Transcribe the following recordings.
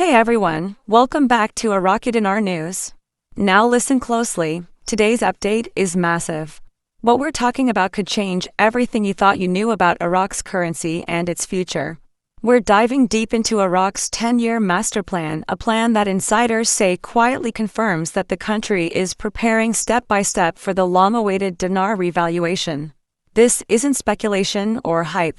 Hey everyone, welcome back to Iraqi Dinar News. Now listen closely, today's update is massive. What we're talking about could change everything you thought you knew about Iraq's currency and its future. We're diving deep into Iraq's 10-year master plan, a plan that insiders say quietly confirms that the country is preparing step by step for the long-awaited dinar revaluation. This isn't speculation or hype.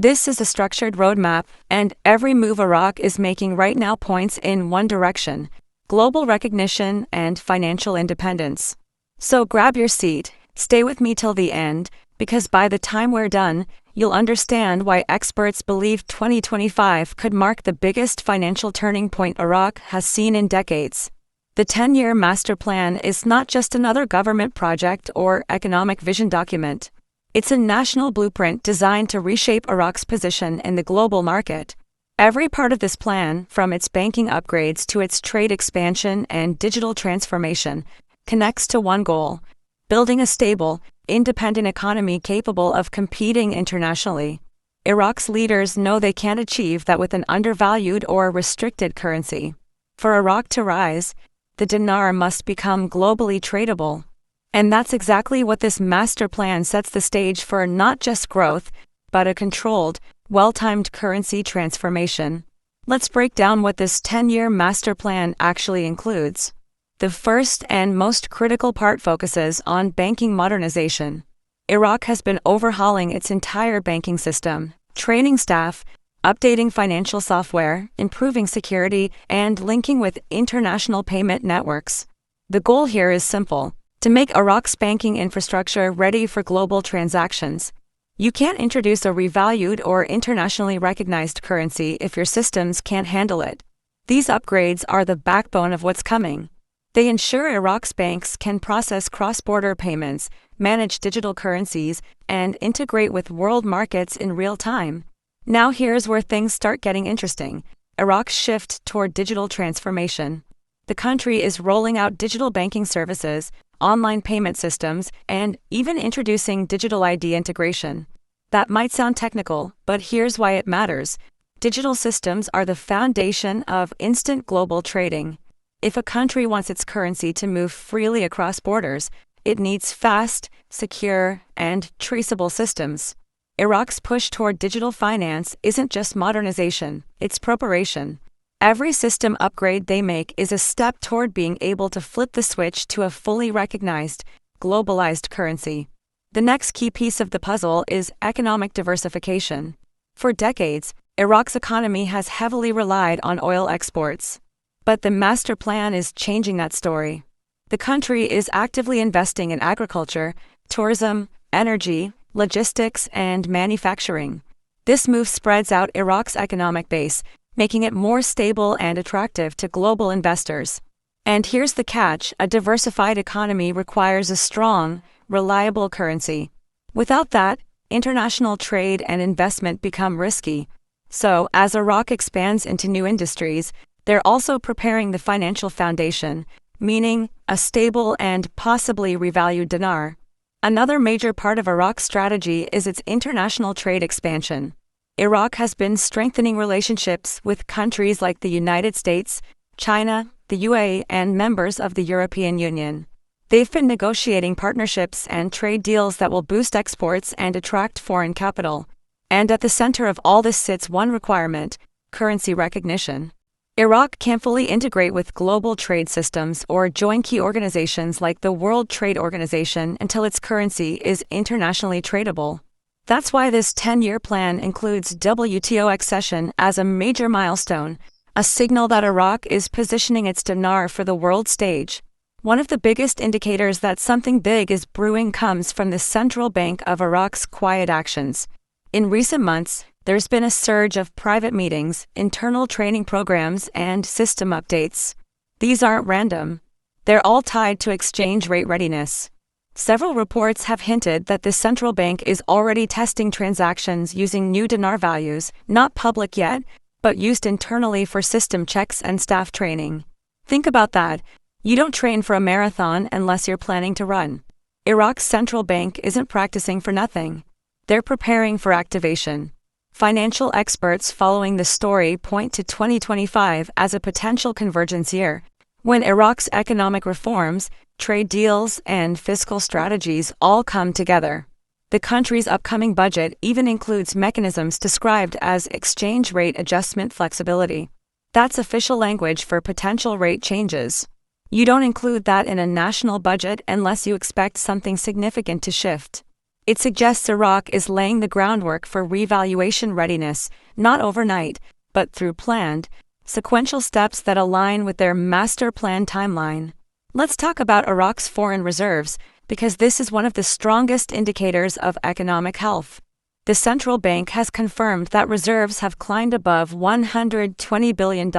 This is a structured roadmap, and every move Iraq is making right now points in one direction: global recognition and financial independence. So grab your seat, stay with me till the end, because by the time we're done, you'll understand why experts believe 2025 could mark the biggest financial turning point Iraq has seen in decades. The 10-year master plan is not just another government project or economic vision document. It's a national blueprint designed to reshape Iraq's position in the global market. Every part of this plan, from its banking upgrades to its trade expansion and digital transformation, connects to one goal: building a stable, independent economy capable of competing internationally. Iraq's leaders know they can't achieve that with an undervalued or restricted currency. For Iraq to rise, the dinar must become globally tradable. And that's exactly what this master plan sets the stage for: not just growth, but a controlled, well-timed currency transformation. Let's break down what this 10-year master plan actually includes. The first and most critical part focuses on banking modernization. Iraq has been overhauling its entire banking system, training staff, updating financial software, improving security, and linking with international payment networks. The goal here is simple: to make Iraq's banking infrastructure ready for global transactions. You can't introduce a revalued or internationally recognized currency if your systems can't handle it. These upgrades are the backbone of what's coming. They ensure Iraq's banks can process cross-border payments, manage digital currencies, and integrate with world markets in real time. Now here's where things start getting interesting: Iraq's shift toward digital transformation. The country is rolling out digital banking services, online payment systems, and even introducing digital ID integration. That might sound technical, but here's why it matters. Digital systems are the foundation of instant global trading. If a country wants its currency to move freely across borders, it needs fast, secure, and traceable systems. Iraq's push toward digital finance isn't just modernization, it's preparation. Every system upgrade they make is a step toward being able to flip the switch to a fully recognized, globalized currency. The next key piece of the puzzle is economic diversification. For decades, Iraq's economy has heavily relied on oil exports. But the master plan is changing that story. The country is actively investing in agriculture, tourism, energy, logistics, and manufacturing. This move spreads out Iraq's economic base, making it more stable and attractive to global investors. And here's the catch: a diversified economy requires a strong, reliable currency. Without that, international trade and investment become risky. So, as Iraq expands into new industries, they're also preparing the financial foundation, meaning a stable and possibly revalued dinar. Another major part of Iraq's strategy is its international trade expansion. Iraq has been strengthening relationships with countries like the United States, China, the UAE, and members of the European Union. They've been negotiating partnerships and trade deals that will boost exports and attract foreign capital. And at the center of all this sits one requirement: currency recognition. Iraq can't fully integrate with global trade systems or join key organizations like the World Trade Organization until its currency is internationally tradable. That's why this 10-year plan includes WTO accession as a major milestone, a signal that Iraq is positioning its dinar for the world stage. One of the biggest indicators that something big is brewing comes from the central bank of Iraq's quiet actions. In recent months, there's been a surge of private meetings, internal training programs, and system updates. These aren't random. They're all tied to exchange rate readiness. Several reports have hinted that the central bank is already testing transactions using new dinar values, not public yet, but used internally for system checks and staff training. Think about that. You don't train for a marathon unless you're planning to run. Iraq's central bank isn't practicing for nothing. They're preparing for activation. Financial experts following the story point to 2025 as a potential convergence year, when Iraq's economic reforms, trade deals, and fiscal strategies all come together. The country's upcoming budget even includes mechanisms described as exchange rate adjustment flexibility. That's official language for potential rate changes. You don't include that in a national budget unless you expect something significant to shift. It suggests Iraq is laying the groundwork for revaluation readiness, not overnight, but through planned, sequential steps that align with their master plan timeline. Let's talk about Iraq's foreign reserves, because this is one of the strongest indicators of economic health. The central bank has confirmed that reserves have climbed above $120 billion,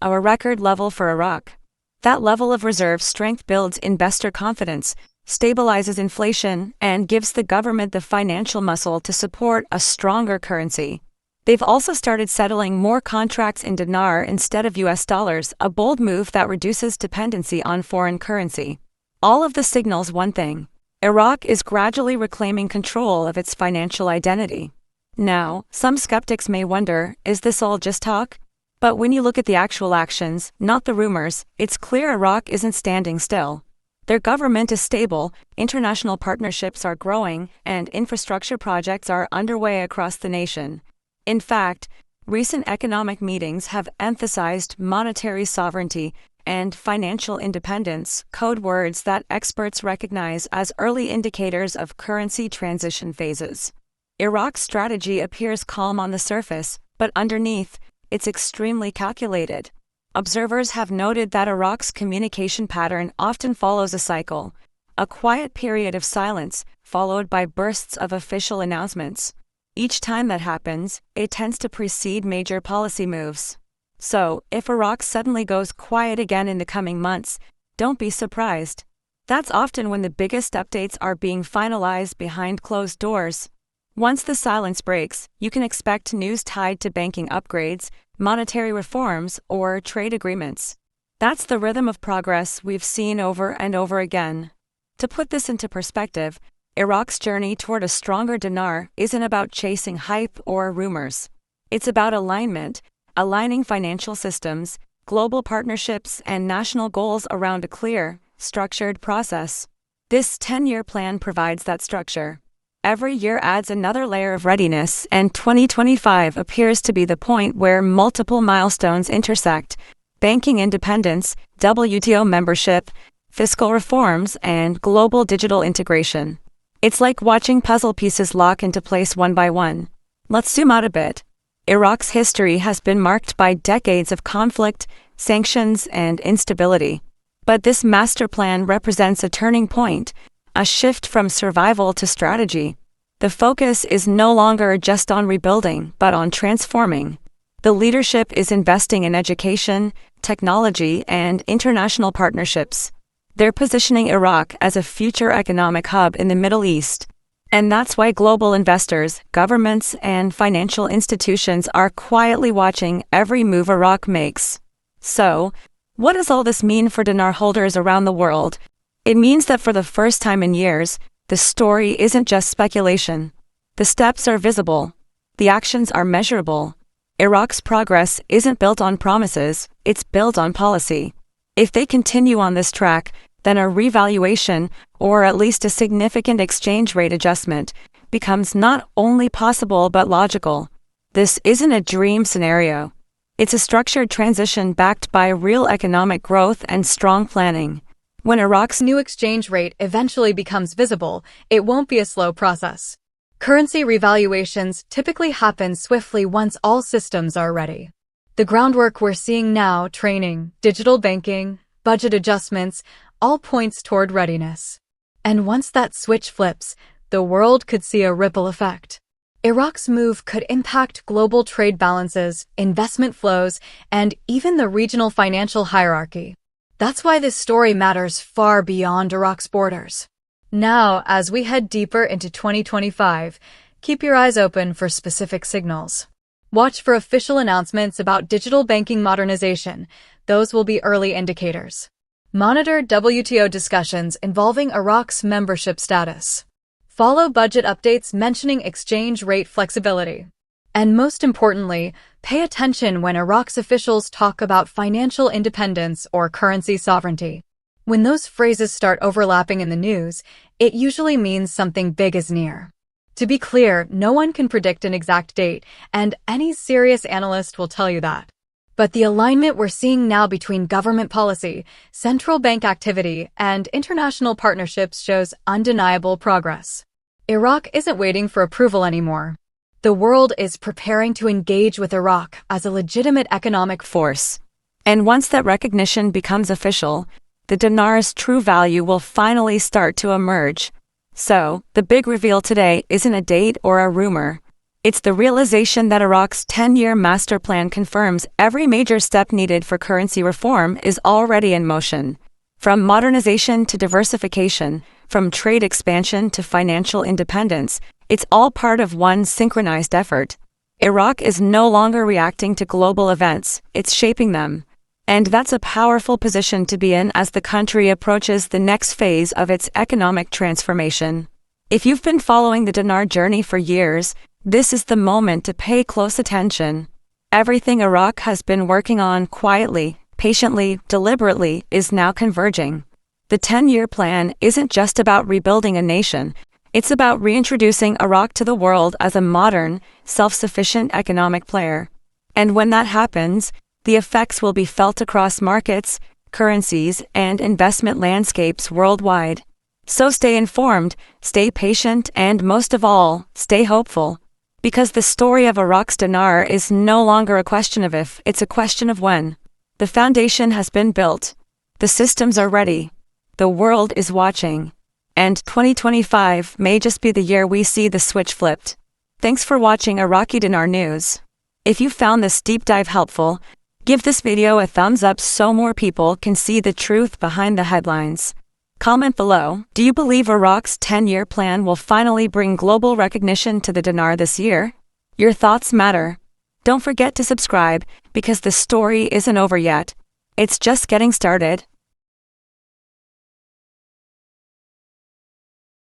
a record level for Iraq. That level of reserve strength builds investor confidence, stabilizes inflation, and gives the government the financial muscle to support a stronger currency. They've also started settling more contracts in dinar instead of US dollars, a bold move that reduces dependency on foreign currency. All of this signals one thing: Iraq is gradually reclaiming control of its financial identity. Now, some skeptics may wonder, is this all just talk? But when you look at the actual actions, not the rumors, it's clear Iraq isn't standing still. Their government is stable, international partnerships are growing, and infrastructure projects are underway across the nation. In fact, recent economic meetings have emphasized monetary sovereignty and financial independence, code words that experts recognize as early indicators of currency transition phases. Iraq's strategy appears calm on the surface, but underneath, it's extremely calculated. Observers have noted that Iraq's communication pattern often follows a cycle: a quiet period of silence, followed by bursts of official announcements. Each time that happens, it tends to precede major policy moves. So, if Iraq suddenly goes quiet again in the coming months, don't be surprised. That's often when the biggest updates are being finalized behind closed doors. Once the silence breaks, you can expect news tied to banking upgrades, monetary reforms, or trade agreements. That's the rhythm of progress we've seen over and over again. To put this into perspective, Iraq's journey toward a stronger dinar isn't about chasing hype or rumors. It's about alignment, aligning financial systems, global partnerships, and national goals around a clear, structured process. This 10-year plan provides that structure. Every year adds another layer of readiness, and 2025 appears to be the point where multiple milestones intersect: banking independence, WTO membership, fiscal reforms, and global digital integration. It's like watching puzzle pieces lock into place one by one. Let's zoom out a bit. Iraq's history has been marked by decades of conflict, sanctions, and instability. But this master plan represents a turning point, a shift from survival to strategy. The focus is no longer just on rebuilding, but on transforming. The leadership is investing in education, technology, and international partnerships. They're positioning Iraq as a future economic hub in the Middle East. And that's why global investors, governments, and financial institutions are quietly watching every move Iraq makes. So, what does all this mean for dinar holders around the world? It means that for the first time in years, the story isn't just speculation. The steps are visible. The actions are measurable. Iraq's progress isn't built on promises, it's built on policy. If they continue on this track, then a revaluation, or at least a significant exchange rate adjustment, becomes not only possible but logical. This isn't a dream scenario. It's a structured transition backed by real economic growth and strong planning. When Iraq's new exchange rate eventually becomes visible, it won't be a slow process. Currency revaluations typically happen swiftly once all systems are ready. The groundwork we're seeing now, training, digital banking, budget adjustments, all points toward readiness. And once that switch flips, the world could see a ripple effect. Iraq's move could impact global trade balances, investment flows, and even the regional financial hierarchy. That's why this story matters far beyond Iraq's borders. Now, as we head deeper into 2025, keep your eyes open for specific signals. Watch for official announcements about digital banking modernization. Those will be early indicators. Monitor WTO discussions involving Iraq's membership status. Follow budget updates mentioning exchange rate flexibility. And most importantly, pay attention when Iraq's officials talk about financial independence or currency sovereignty. When those phrases start overlapping in the news, it usually means something big is near. To be clear, no one can predict an exact date, and any serious analyst will tell you that. But the alignment we're seeing now between government policy, central bank activity, and international partnerships shows undeniable progress. Iraq isn't waiting for approval anymore. The world is preparing to engage with Iraq as a legitimate economic force. And once that recognition becomes official, the dinar's true value will finally start to emerge. So, the big reveal today isn't a date or a rumor. It's the realization that Iraq's 10-year master plan confirms every major step needed for currency reform is already in motion. From modernization to diversification, from trade expansion to financial independence, it's all part of one synchronized effort. Iraq is no longer reacting to global events, it's shaping them. And that's a powerful position to be in as the country approaches the next phase of its economic transformation. If you've been following the dinar journey for years, this is the moment to pay close attention. Everything Iraq has been working on quietly, patiently, deliberately is now converging. The 10-year plan isn't just about rebuilding a nation, it's about reintroducing Iraq to the world as a modern, self-sufficient economic player. And when that happens, the effects will be felt across markets, currencies, and investment landscapes worldwide. So stay informed, stay patient, and most of all, stay hopeful. Because the story of Iraq's dinar is no longer a question of if, it's a question of when. The foundation has been built. The systems are ready. The world is watching. And 2025 may just be the year we see the switch flipped. Thanks for watching Iraqi Dinar News. If you found this deep dive helpful, give this video a thumbs up so more people can see the truth behind the headlines. Comment below, do you believe Iraq's 10-year plan will finally bring global recognition to the dinar this year? Your thoughts matter. Don't forget to subscribe, because the story isn't over yet. It's just getting started.